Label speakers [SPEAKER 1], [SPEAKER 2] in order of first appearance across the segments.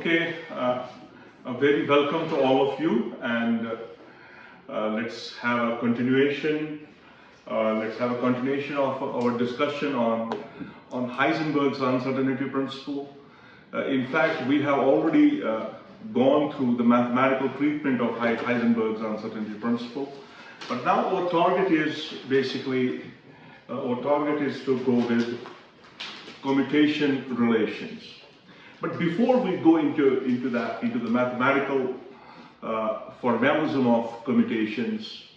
[SPEAKER 1] Okay, a very welcome to all of you, and let's have a continuation. Let's have a continuation of our discussion on Heisenberg's uncertainty principle. In fact, we have already gone through the mathematical treatment of Heisenberg's uncertainty principle, but now our target is basically to go with commutation relations. But before we go into the mathematical formalism of commutations,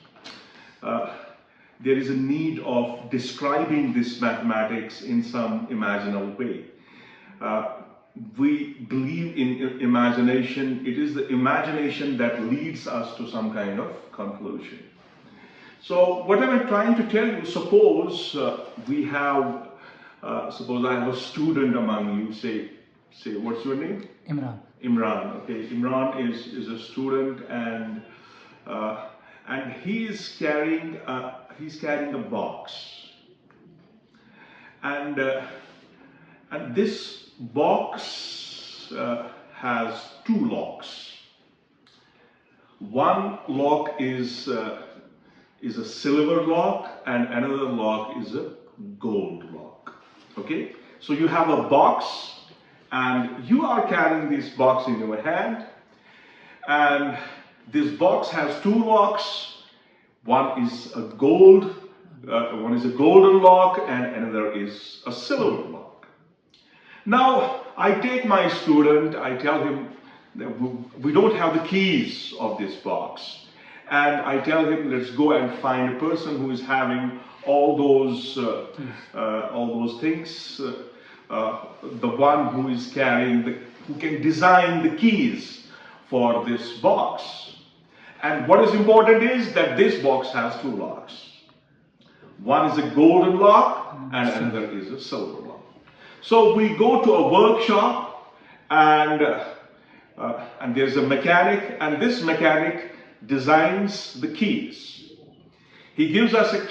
[SPEAKER 1] there is a need of describing this mathematics in some imaginal way. We believe in imagination. It is the imagination that leads us to some kind of conclusion. So what am I trying to tell you? Suppose suppose I have a student among you. Say, what's your name?
[SPEAKER 2] Imran.
[SPEAKER 1] Imran. Okay, Imran is a student, and he's carrying a box, and this box has two locks. One lock is a silver lock, and another lock is a gold lock. Okay, so you have a box, and you are carrying this box in your hand, and this box has two locks. One is a golden lock, and another is a silver lock. Now I take my student, I tell him that we don't have the keys of this box, and I tell him, let's go and find a person who is having all those things. The one who is carrying who can design the keys for this box. And what is important is that this box has two locks. One is a golden lock and another is a silver lock. So we go to a workshop, and there's a mechanic, and this mechanic designs the keys. He gives us a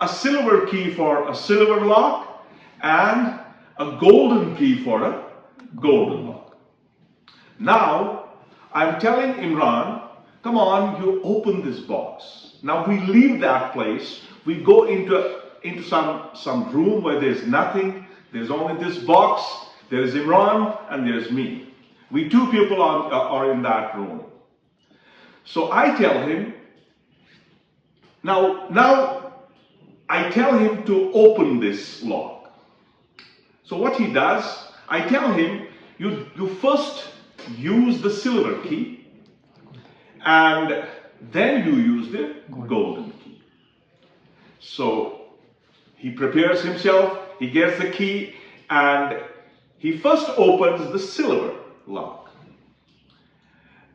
[SPEAKER 1] silver key for a silver lock and a golden key for a golden lock. Now, I'm telling Imran, come on, you open this box. Now we leave that place. We go into some room where there's nothing. There's only this box. There's Imran and there's me. We two people are in that room. So I tell him, now I tell him to open this lock. So what he does, I tell him, you first use the silver key, and then you use the golden key. So he prepares himself, he gets the key, and he first opens the silver lock.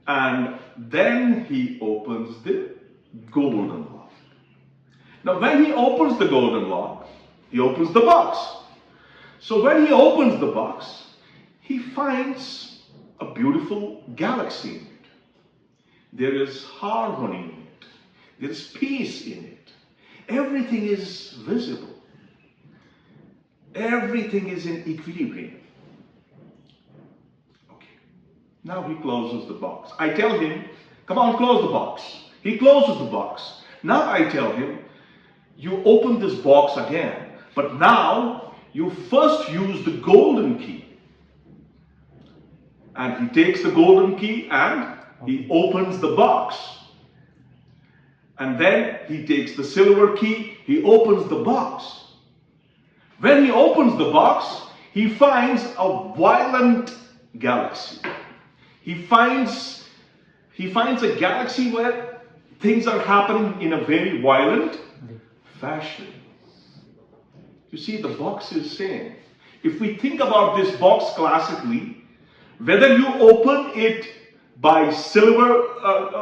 [SPEAKER 1] And then he opens the golden lock. Now when he opens the golden lock, he opens the box. So when he opens the box, he finds a beautiful galaxy in it. There is harmony in it. There is peace in it. Everything is visible. Everything is in equilibrium. Okay. Now he closes the box. I tell him, come on, close the box. He closes the box. Now I tell him, you open this box again, but now you first use the golden key. And he takes the golden key and he opens the box. And then he takes the silver key, he opens the box. When he opens the box, he finds a violent galaxy. He finds a galaxy where things are happening in a very violent fashion. You see, the box is saying, if we think about this box classically, whether you open it by silver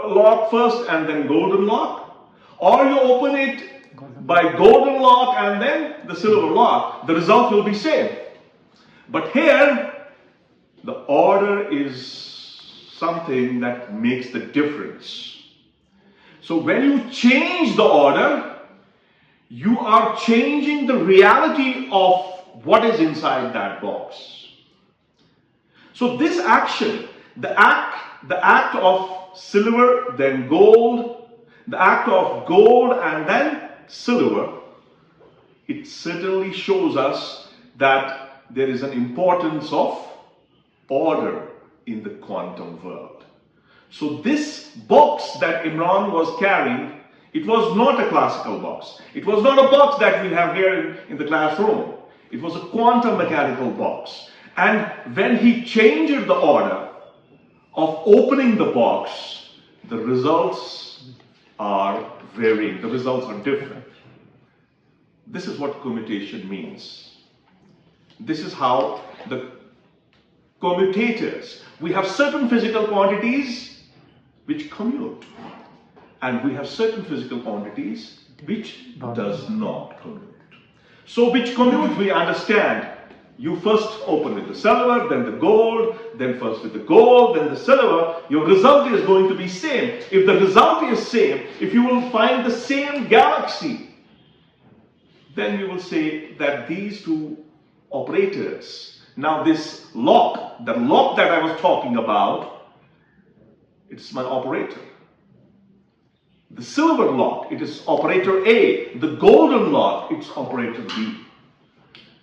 [SPEAKER 1] lock first and then golden lock, or you open it by golden lock and then the silver lock, the result will be same. But here, the order is something that makes the difference. So when you change the order, you are changing the reality of what is inside that box. So this action, the act of silver, then gold, the act of gold and then silver, it certainly shows us that there is an importance of order in the quantum world. So this box that Imran was carrying, it was not a classical box. It was not a box that we have here in the classroom. It was a quantum mechanical box. And when he changed the order of opening the box, the results are varying. The results are different. This is what commutation means. This is how the commutators, we have certain physical quantities which commute, and we have certain physical quantities which does not commute. So which commute we understand. You first open with the silver, then the gold, then first with the gold, then the silver. Your result is going to be same. If the result is same, if you will find the same galaxy, then you will say that these two operators, now this lock, the lock that I was talking about, it's my operator. The silver lock, it is operator A. The golden lock, it's operator B.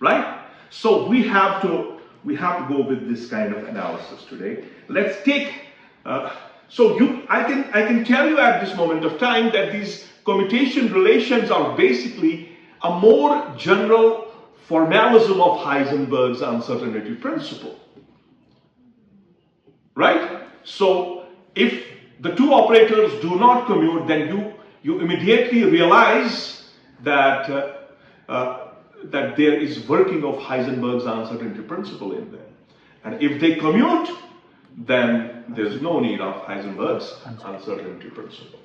[SPEAKER 1] Right? So we have to go with this kind of analysis today. Let's take I can tell you at this moment of time that these commutation relations are basically a more general formalism of Heisenberg's uncertainty principle. Right? So if the two operators do not commute, then you immediately realize that that there is working of Heisenberg's uncertainty principle in them. And if they commute, then there's no need of Heisenberg's uncertainty principle.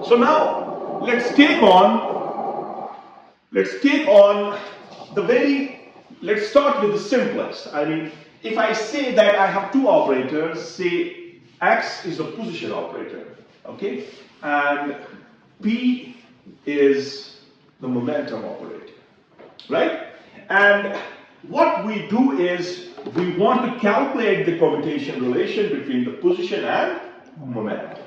[SPEAKER 1] So now let's take on let's start with the simplest. I mean, if I say that I have two operators, say X is a position operator, okay? And P is the momentum operator, right? And what we do is we want to calculate the commutation relation between the position and momentum.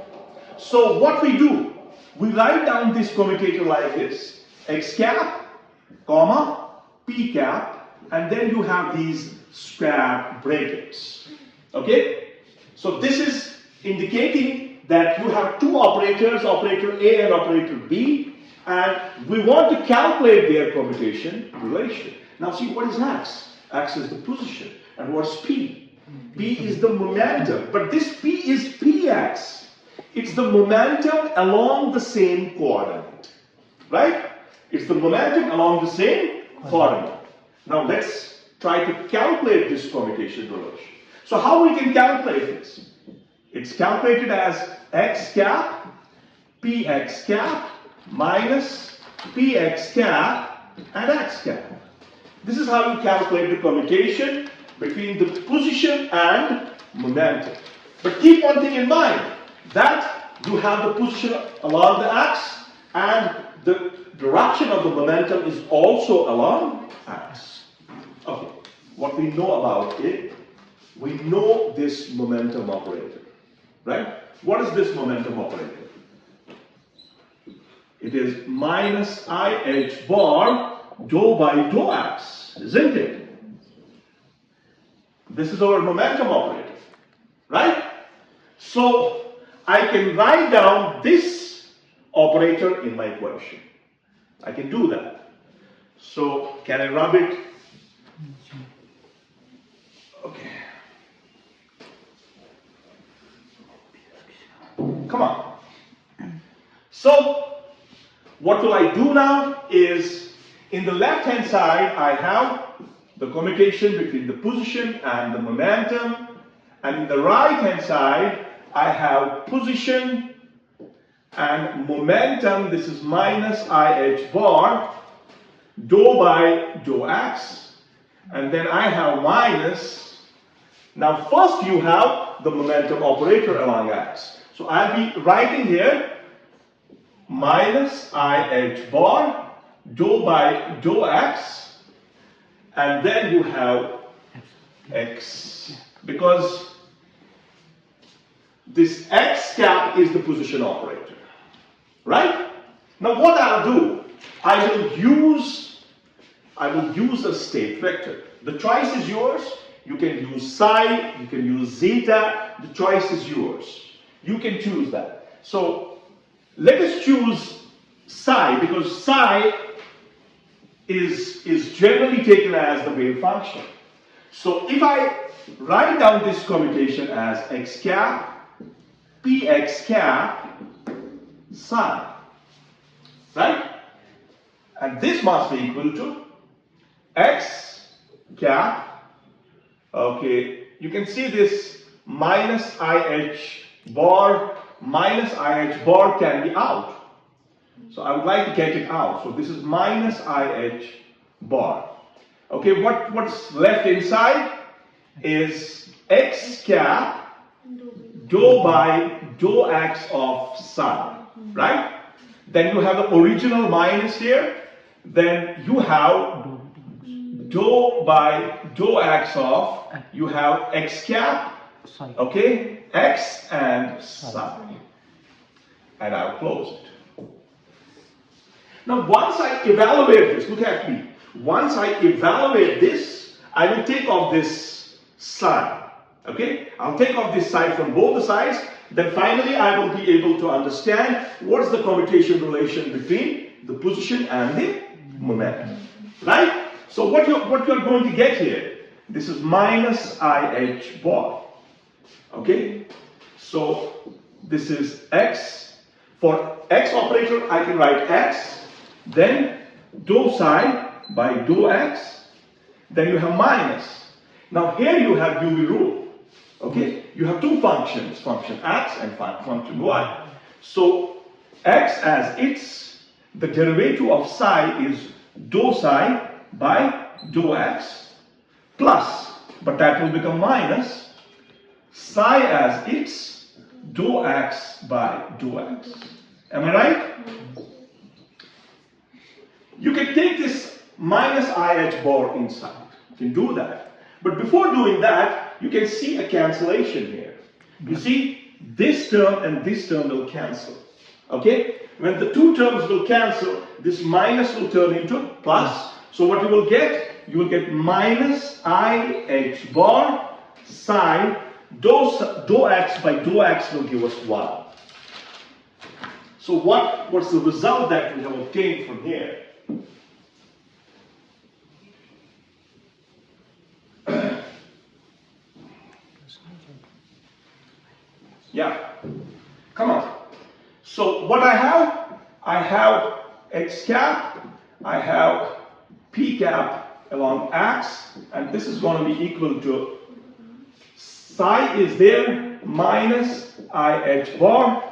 [SPEAKER 1] So what we do, we write down this commutator like this: X cap, comma, P cap, and then you have these square brackets, okay? So this is indicating that you have two operators, operator A and operator B, and we want to calculate their commutation relation. Now see, what is X? X is the position. And what's P? P is the momentum. But this P is Px. It's the momentum along the same coordinate. Right? It's the momentum along the same coordinate. Now let's try to calculate this commutation relation. So how we can calculate this? It's calculated as X cap, Px cap, minus Px cap and X cap. This is how you calculate the commutation between the position and momentum. But keep one thing in mind, that you have the position along the x and the direction of the momentum is also along x. Okay, what we know about it, we know this momentum operator, right? What is this momentum operator? It is minus IH bar dou by dou x, isn't it? This is our momentum operator, right? So I can write down this operator in my equation. I can do that. So can I rub it? Okay. Come on. So what will I do now is, in the left hand side I have the commutation between the position and the momentum, and in the right hand side I have position and momentum. This is minus IH bar dou by dou x, and then I have minus. Now first you have the momentum operator along x, so I'll be writing here minus IH bar dou by dou x, and then you have x because this x cap is the position operator, right? Now what I'll do, I will use a state vector. The choice is yours. You can use psi, you can use zeta, the choice is yours. You can choose that. So let us choose psi, because psi is generally taken as the wave function. So if I write down this commutation as x cap, px cap, psi, right? And this must be equal to x cap. Okay, you can see this minus IH bar can be out. So I would like to get it out. So this is minus IH bar. Okay, what's left inside is x cap dou by dou x of psi, right? Then you have the original minus here. Then you have dou by dou x of, you have x cap, okay, x and psi. And I'll close it. Now once I evaluate this, look at me. Once I evaluate this, I will take off this psi, okay? I'll take off this psi from both the sides. Then finally I will be able to understand what's the commutation relation between the position and the momentum, right? So what you're going to get here, this is minus IH bar, okay? So this is x. For x operator, I can write x, then dou psi by dou x, then you have minus. Now here you have UV rule, okay? You have two functions, function x and function y. So x as its, the derivative of psi is dou psi by dou x plus, but that will become minus psi as its dou x by dou x. Am I right? You can take this minus IH bar inside. You can do that. But before doing that, you can see a cancellation here. You see, this term and this term will cancel. Okay? When the two terms will cancel, this minus will turn into plus. So what you will get minus IH bar psi dou x by dou x will give us 1. So what's the result that we have obtained from here? Yeah, come on. So what I have x cap, I have p cap along x, and this is going to be equal to psi is there minus IH bar,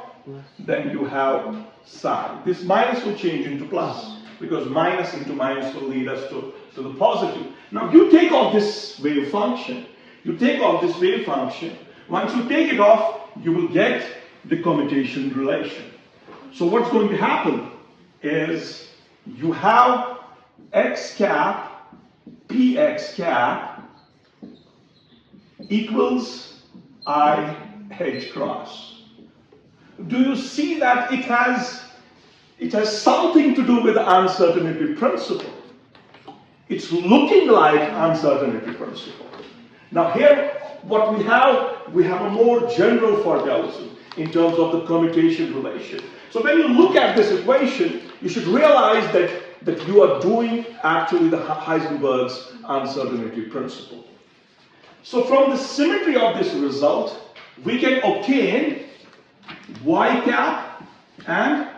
[SPEAKER 1] then you have psi. This minus will change into plus, because minus into minus will lead us to the positive. Now you take off this wave function. Once you take it off, you will get the commutation relation. So what's going to happen is you have x cap, px cap equals IH cross. Do you see that it has something to do with the uncertainty principle? It's looking like uncertainty principle. Now here, what we have a more general formalism in terms of the commutation relation. So when you look at this equation, you should realize that you are doing actually the Heisenberg's uncertainty principle. So from the symmetry of this result, we can obtain y cap and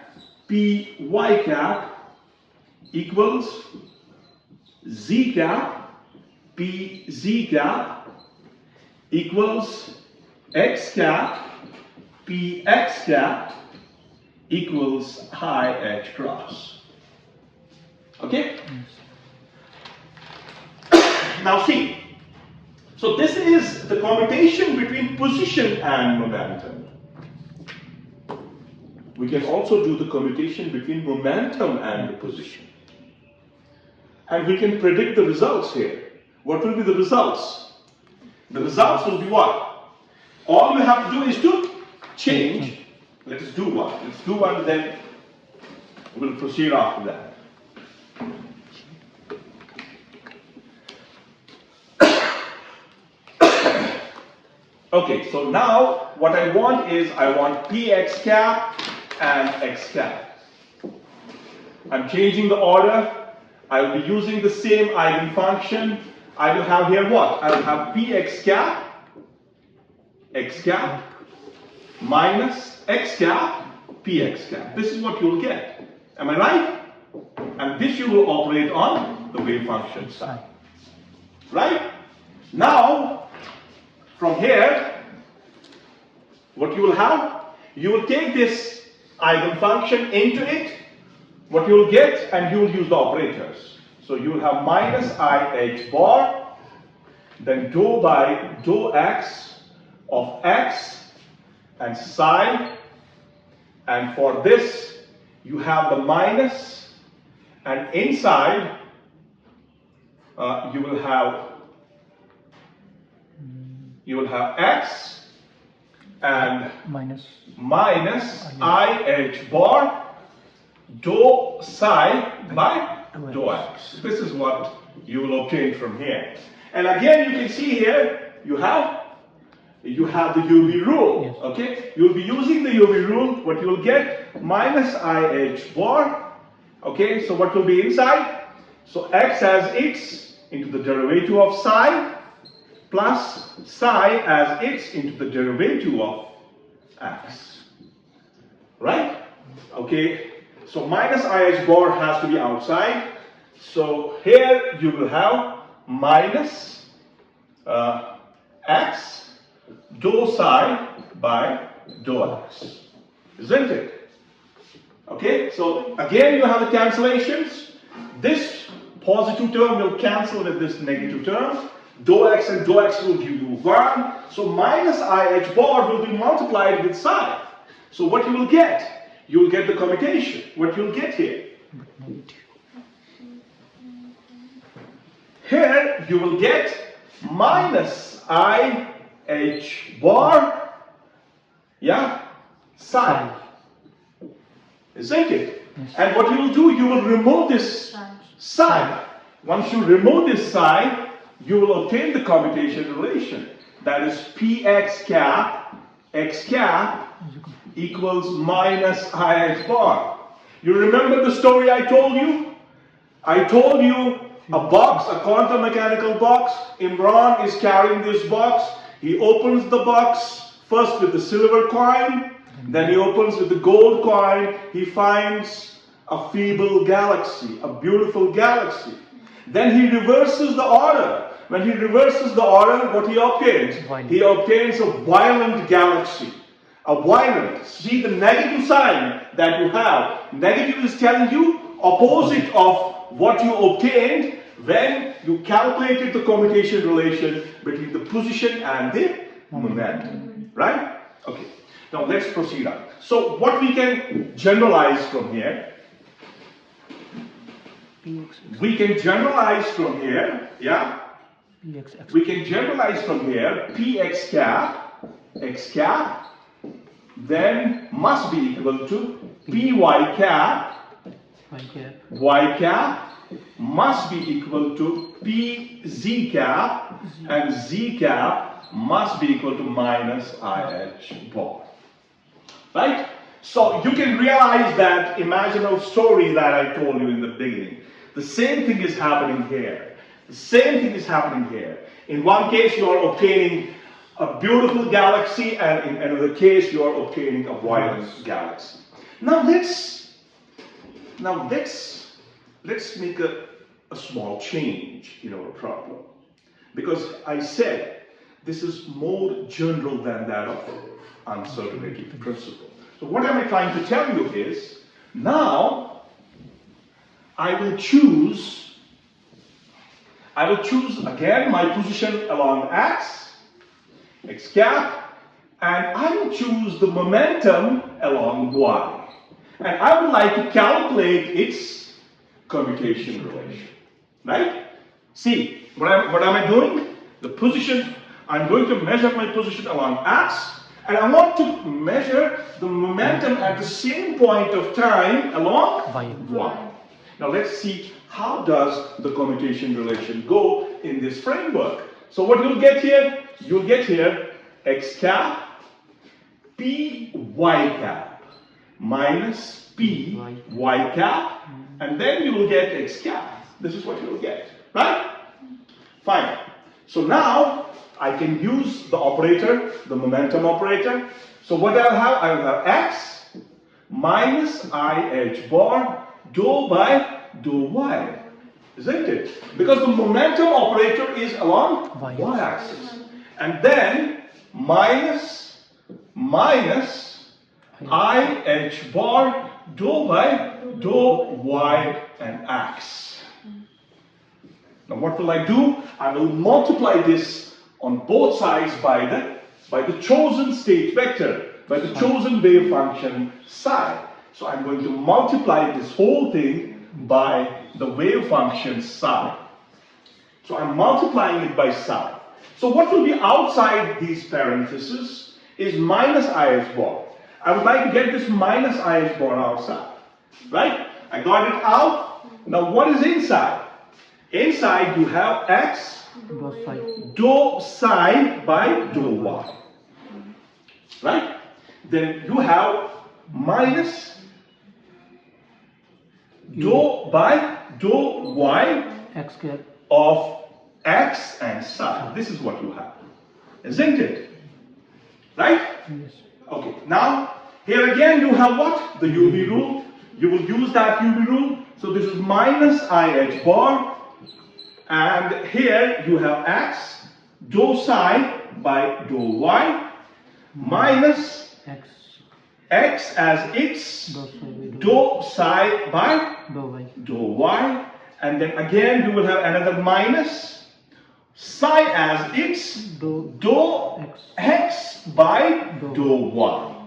[SPEAKER 1] py cap equals z cap pz cap equals x cap px cap equals IH cross. Okay? Now see, so this is the commutation between position and momentum. We can also do the commutation between momentum and the position. And we can predict the results here. What will be the results? The results will be what? All we have to do is to change. Let's do one. Let's do one, then we'll proceed after that. Okay, so now what I want is I want px cap and x cap. I'm changing the order. I will be using the same eigenfunction. I will have here what? I will have px cap, x cap, minus x cap, px cap. This is what you'll get. Am I right? And this you will operate on the wave function side. Right? Now, from here, what you will have, you will take this eigenfunction into it, what you will get, and you will use the operators. So you will have minus I h bar, then dou by dou x of x and psi, and for this you have the minus, and inside you will have x and minus I h bar dou psi by dou x. This is what you will obtain from here. And again, you can see here you have the UV rule. Yes. Okay, you'll be using the UV rule. What you will get minus I h bar. Okay, so what will be inside? So x as x into the derivative of psi, plus psi as x into the derivative of x. Right? Okay, so minus IH bar has to be outside. So here you will have minus x dou psi by dou x. Isn't it? Okay, so again you have the cancellations. This positive term will cancel with this negative term. Dou x and dou x will give you 1. So minus IH bar will be multiplied with psi. So what you will get? You will get the commutation. What you will get here? Here you will get minus IH bar, yeah, psi. Isn't it? Yes. And what you will do, you will remove this psi. Once you remove this psi, you will obtain the commutation relation. That is px cap, x cap equals minus IX bar. You remember the story I told you? I told you a box, a quantum mechanical box. Imran is carrying this box. He opens the box first with the silver coin, then he opens with the gold coin. He finds a feeble galaxy, a beautiful galaxy. Then he reverses the order. When he reverses the order, what he obtains? He obtains a violent galaxy. A violent. See the negative sign that you have. Negative is telling you opposite of what you obtained when you calculated the commutation relation between the position and the momentum. Right? Okay. Now let's proceed on. So what we can generalize from here? We can generalize from here, yeah? We can generalize from here px cap, x cap, then must be equal to py cap, y cap, must be equal to pz cap, and z cap must be equal to minus ih bar. Right? So you can realize that imaginal story that I told you in the beginning. The same thing is happening here. The same thing is happening here. In one case you are obtaining a beautiful galaxy, and in another case you are obtaining a violent galaxy. Now let's make a small change in our problem. Because I said this is more general than that of uncertainty principle. So what am I trying to tell you is, now I will choose again my position along x cap, and I will choose the momentum along y. And I would like to calculate its commutation relation. Right? See, what am I doing? The position I'm going to measure my position along X, and I want to measure the momentum at the same point of time along Y. Now let's see how does the commutation relation go in this framework. So what you'll get here? You'll get here X cap P Y cap minus P Y cap, and then you will get X cap. This is what you will get, right? Fine. So now I can use the operator, the momentum operator. So what I'll have? I'll have X minus IH bar dou by dou Y, isn't it? Because the momentum operator is along y-axis. And then minus IH bar dou by dou Y and X. Now what will I do? I will multiply this on both sides by the chosen state vector, by the chosen wave function psi. So I'm going to multiply this whole thing by the wave function psi. So I'm multiplying it by psi. So what will be outside these parentheses is minus IH bar. I would like to get this minus IH bar outside. Right? I got it out. Now what is inside? Inside you have X dou psi by dou Y. Right? Then you have minus dou by dou Y of X and psi. This is what you have. Isn't it? Right?
[SPEAKER 2] Yes.
[SPEAKER 1] Okay. Now, here again you have what? The UV rule. You will use that UV rule. So this is minus IH bar. And here you have X dou psi by dou Y minus X as X dou psi by dou Y. And then again you will have another minus psi as X dou X by dou Y.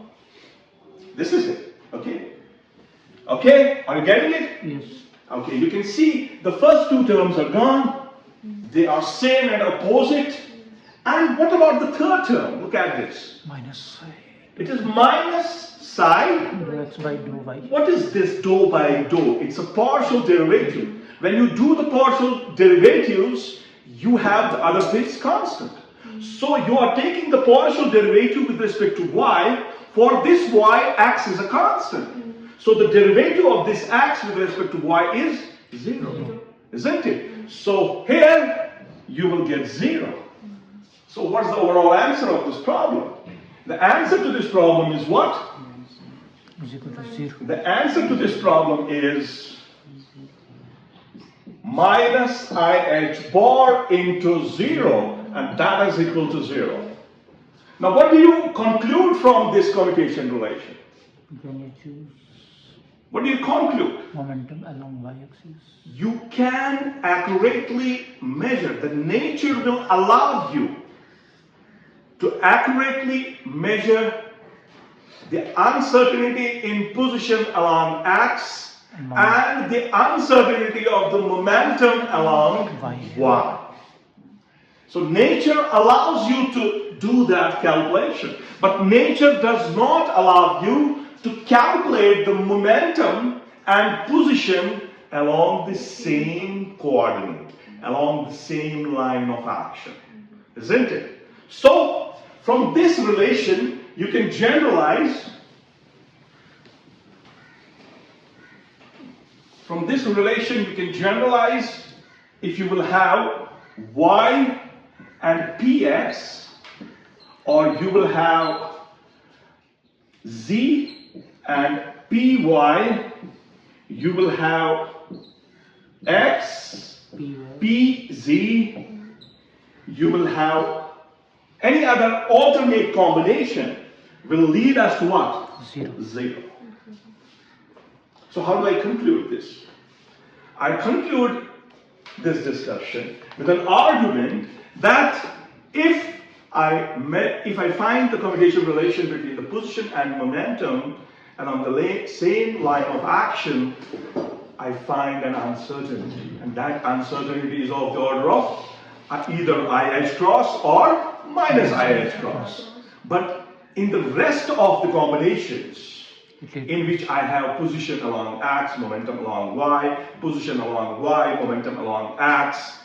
[SPEAKER 1] This is it. Okay? Okay? Are you getting it?
[SPEAKER 2] Yes.
[SPEAKER 1] Okay, you can see the first two terms are gone. They are same and opposite. And what about the third term? Look at this.
[SPEAKER 2] Minus psi.
[SPEAKER 1] It is minus psi.
[SPEAKER 2] Dou X by dou Y.
[SPEAKER 1] What is this dou by dou? It's a partial derivative. When you do the partial derivatives, you have the other bits constant. So you are taking the partial derivative with respect to y. For this y, x is a constant. So the derivative of this x with respect to y is 0. Isn't it? So here you will get 0. So what's the overall answer of this problem? The answer to this problem is what?
[SPEAKER 2] Is equal to 0.
[SPEAKER 1] The answer to this problem is minus IH bar into 0, and that is equal to 0. Now what do you conclude from this commutation relation?
[SPEAKER 2] When you choose
[SPEAKER 1] What do you conclude?
[SPEAKER 2] momentum along y-axis.
[SPEAKER 1] You can accurately measure. The nature will allow you to accurately measure the uncertainty in position along x and the uncertainty of the momentum along y. So nature allows you to do that calculation, but nature does not allow you to calculate the momentum and position along the same coordinate, along the same line of action. Isn't it? So, from this relation, you can generalize. From this relation, you can generalize if you will have y and px, or you will have z and py, you will have x, pz, you will have any other alternate combination will lead us to what?
[SPEAKER 2] 0.
[SPEAKER 1] 0. So how do I conclude this? I conclude this discussion with an argument that if I find the commutation relation between the position and momentum and on the same line of action, I find an uncertainty, and that uncertainty is of the order of either IH cross or minus IH cross. But in the rest of the combinations, in which I have position along X, momentum along Y, position along Y, momentum along X,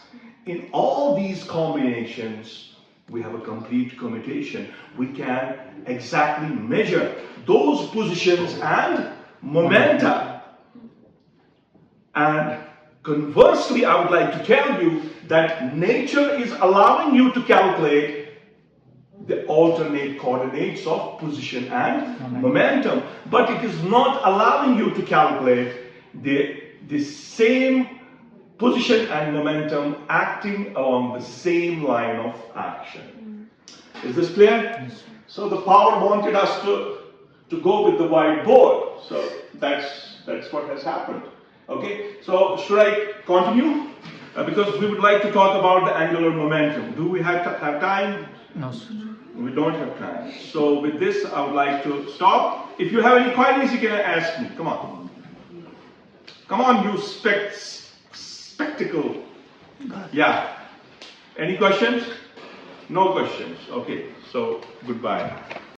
[SPEAKER 1] in all these combinations, we have a complete commutation. We can exactly measure those positions and momenta. And conversely, I would like to tell you that nature is allowing you to calculate the alternate coordinates of position and momentum, but it is not allowing you to calculate the same position and momentum acting along the same line of action. Is this clear?
[SPEAKER 2] Yes.
[SPEAKER 1] So the power wanted us to go with the whiteboard. So that's what has happened. Okay. So should I continue? Because we would like to talk about the angular momentum. Do we have time?
[SPEAKER 2] No, sir.
[SPEAKER 1] We don't have time. So with this, I would like to stop. If you have any queries, you can ask me. Come on. Come on, you spectacle. Yeah. Any questions? No questions. Okay. So goodbye.